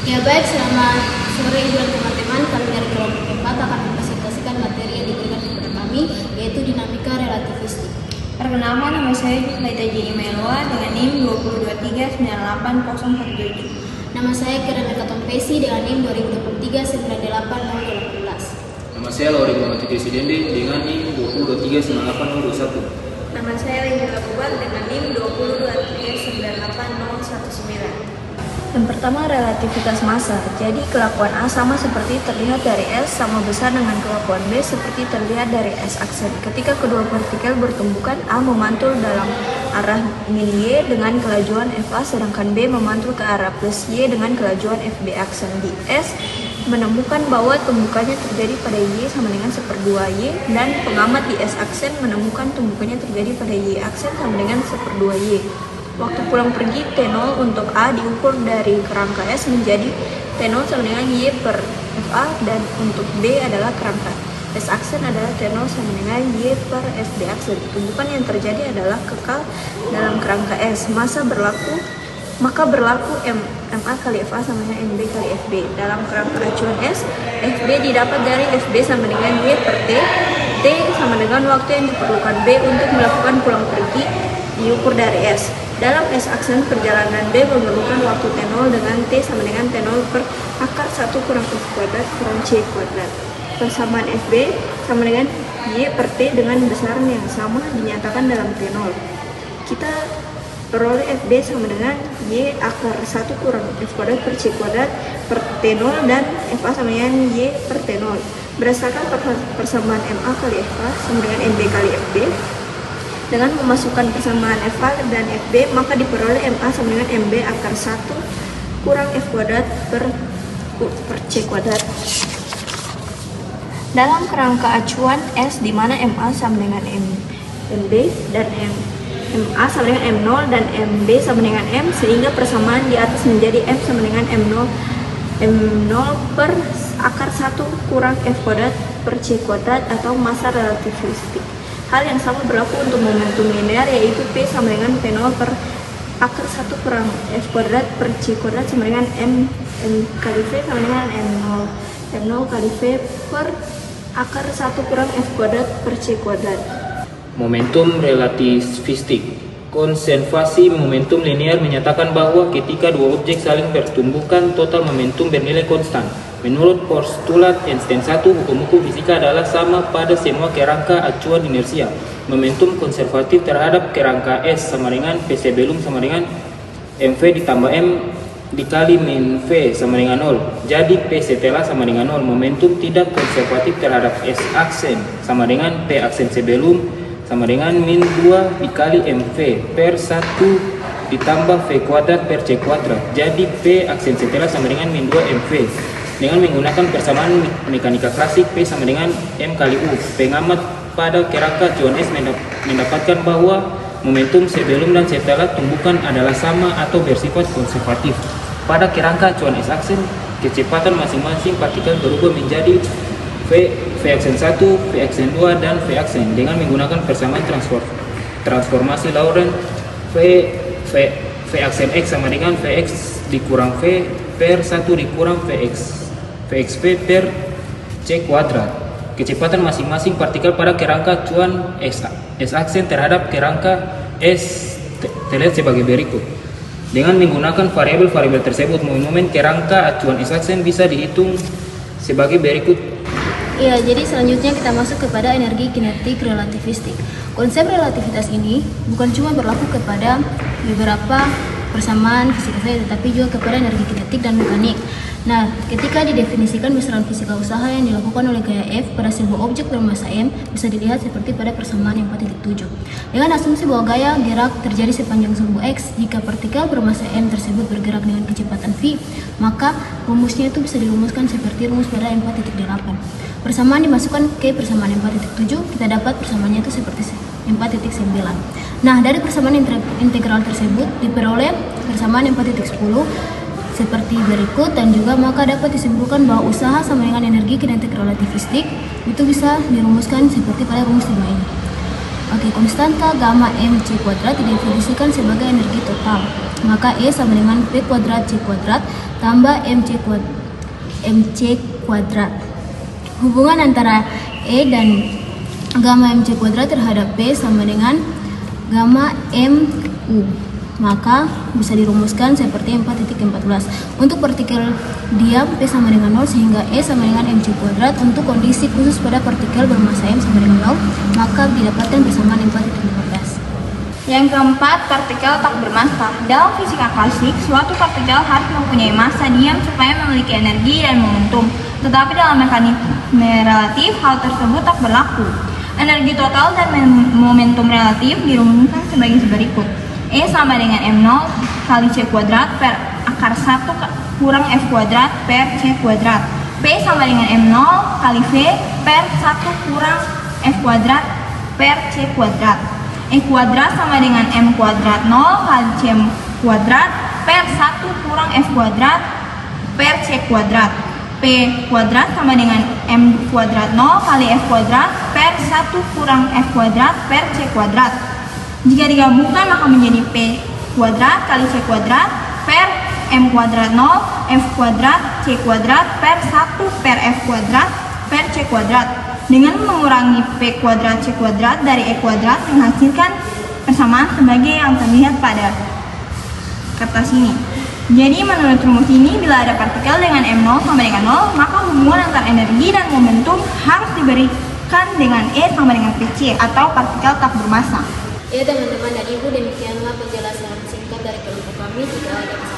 Ya baik, selamat sore buat teman-teman. Kami dari kelompok 4 akan mempresentasikan materi yang diberikan kepada kami, yaitu dinamika relativistik. Perkenalkan, nama saya Laita Jenny Meloa dengan NIM 2239807. Nama saya Karen Katompesi dengan NIM 2023980018. Nama saya Lauri Muhammad Desidende dengan NIM 202398021. Nama saya Lenjula Bubar dengan NIM 202398019. Yang pertama, relativitas massa. Jadi kelakuan A sama seperti terlihat dari S sama besar dengan kelakuan B seperti terlihat dari S aksen. Ketika kedua partikel bertumbukan, A memantul dalam arah min Y dengan kelajuan FA, sedangkan B memantul ke arah plus Y dengan kelajuan FB aksen. Di S menemukan bahwa tumbukannya terjadi pada Y sama dengan 1/2 Y, dan pengamat di S aksen menemukan tumbukannya terjadi pada Y aksen sama dengan 1/2 Y. Waktu pulang pergi T0 untuk A diukur dari kerangka S menjadi T0 sama dengan Y per FA, dan untuk B adalah kerangka S aksen adalah T0 sama dengan Y per FB aksen. Tumbukan yang terjadi adalah kekal dalam kerangka S. Maka berlaku MA kali FA sama dengan MB kali FB. Dalam kerangka acuan S, FB didapat dari FB sama dengan Y per T. T sama dengan waktu yang diperlukan B untuk melakukan pulang pergi diukur dari S. Dalam S aksen, perjalanan B memerlukan waktu T0 dengan T sama dengan T0 per akar 1 kurang F kuadrat kurang C kuadrat. Persamaan FB sama dengan Y per T dengan besaran yang sama dinyatakan dalam T0. Kita peroleh FB sama dengan Y akar 1 kurang F kuadrat per C kuadrat per T0 dan FA sama dengan Y per T0. Berdasarkan persamaan MA kali FA sama dengan MB kali FB, dengan memasukkan persamaan FA dan FB, maka diperoleh MA sama dengan MB akar 1 kurang F kuadrat per C kuadrat. Dalam kerangka acuan S di mana MA sama dengan MB dan MA sama dengan M0 dan MB sama dengan M, sehingga persamaan di atas menjadi M sama dengan M0 per akar 1 kurang F kuadrat per C kuadrat atau massa relativistik. Hal yang sama berlaku untuk momentum linear, yaitu P sama dengan P0 per akar 1 kurang F kuadrat per C kuadrat sama dengan M kali V sama dengan M0 kali V per akar 1 kurang F kuadrat per C kuadrat. Momentum relativistik. Konservasi momentum linear menyatakan bahwa ketika dua objek saling bertumbukan, total momentum bernilai konstan. Menurut postulat Einstein 1, hukum-hukum fisika adalah sama pada semua kerangka acuan inersia. Momentum konservatif terhadap kerangka S sama dengan P sebelum sama dengan MV ditambah M dikali min V sama dengan 0. Jadi P setelah sama dengan 0. Momentum tidak konservatif terhadap S aksen sama dengan P aksen sebelum sama dengan min 2 dikali MV per 1 ditambah V kuadrat per C kuadrat. Jadi P aksen setelah sama dengan min 2 MV. Dengan menggunakan persamaan mekanika klasik, P sama dengan M kali U. Pengamat pada kerangka acuan S mendapatkan bahwa momentum sebelum dan setelah tumbukan adalah sama atau bersifat konservatif. Pada kerangka acuan S aksen, kecepatan masing-masing partikel berubah menjadi V aksen 1, V aksen 2, dan V aksen dengan menggunakan persamaan transformasi Laurent. V aksen X sama dengan Vx dikurang V per 1 dikurang Vxv per C kuadrat. Kecepatan masing-masing partikel pada kerangka acuan S aksen terhadap kerangka S terlihat sebagai berikut. Dengan menggunakan variabel-variabel tersebut, momen kerangka acuan S aksen bisa dihitung sebagai berikut. Ya, jadi selanjutnya kita masuk kepada energi kinetik relativistik. Konsep relativitas ini bukan cuma berlaku kepada beberapa persamaan fisika saja, tetapi juga kepada energi kinetik dan mekanik. Nah, ketika didefinisikan besaran fisika usaha yang dilakukan oleh gaya F pada sebuah objek bermassa M bisa dilihat seperti pada persamaan yang 4.7. Dengan asumsi bahwa gaya gerak terjadi sepanjang sumbu X, jika partikel bermassa M tersebut bergerak dengan kecepatan V, maka rumusnya itu bisa dirumuskan seperti rumus pada M4.8. Persamaan dimasukkan ke persamaan M4.7, kita dapat persamaannya itu seperti 4.9. Nah, dari persamaan integral tersebut diperoleh persamaan M4.10 seperti berikut, dan juga maka dapat disimpulkan bahwa usaha sama dengan energi kinetik relativistik itu bisa dirumuskan seperti pada rumus 5 ini. Oke, konstanta gamma mc kuadrat didefinisikan sebagai energi total. Maka E sama dengan P kuadrat C kuadrat tambah mc kuadrat. Hubungan antara E dan gamma mc kuadrat terhadap P sama dengan gamma mu. Maka bisa dirumuskan seperti 4.14. Untuk partikel diam P sama dengan 0 sehingga E sama dengan mc kuadrat. Untuk kondisi khusus pada partikel bermassa M sama dengan 0, maka didapatkan persamaan 4.15. Yang keempat, partikel tak bermassa. Dalam fisika klasik, suatu partikel harus mempunyai massa diam supaya memiliki energi dan momentum. Tetapi dalam mekanisme relatif, hal tersebut tak berlaku. Energi total dan momentum relatif dirumuskan sebagai berikut. E sama dengan M0 kali C kuadrat per akar 1 kurang F kuadrat per C kuadrat. P sama dengan M0 kali V per 1 kurang F kuadrat per C kuadrat. E kuadrat sama dengan M kuadrat 0 kali C kuadrat per 1 kurang F kuadrat per C kuadrat. P kuadrat sama dengan M kuadrat 0 kali F kuadrat per 1 kurang F kuadrat per C kuadrat. Jika digabungkan maka menjadi P kuadrat kali C kuadrat per M kuadrat 0 F kuadrat C kuadrat per 1 per F kuadrat per C kuadrat. Dengan mengurangi P kuadrat C kuadrat dari E kuadrat menghasilkan persamaan sebagai yang terlihat pada kertas ini. Jadi menurut rumus ini, bila ada partikel dengan M0 sama dengan 0, maka hubungan antara energi dan momentum harus diberikan dengan E sama dengan PC atau partikel tak bermassa. Ya teman-teman dan ibu, demikianlah penjelasan singkat dari kelompok kami. Jika ada kesalahan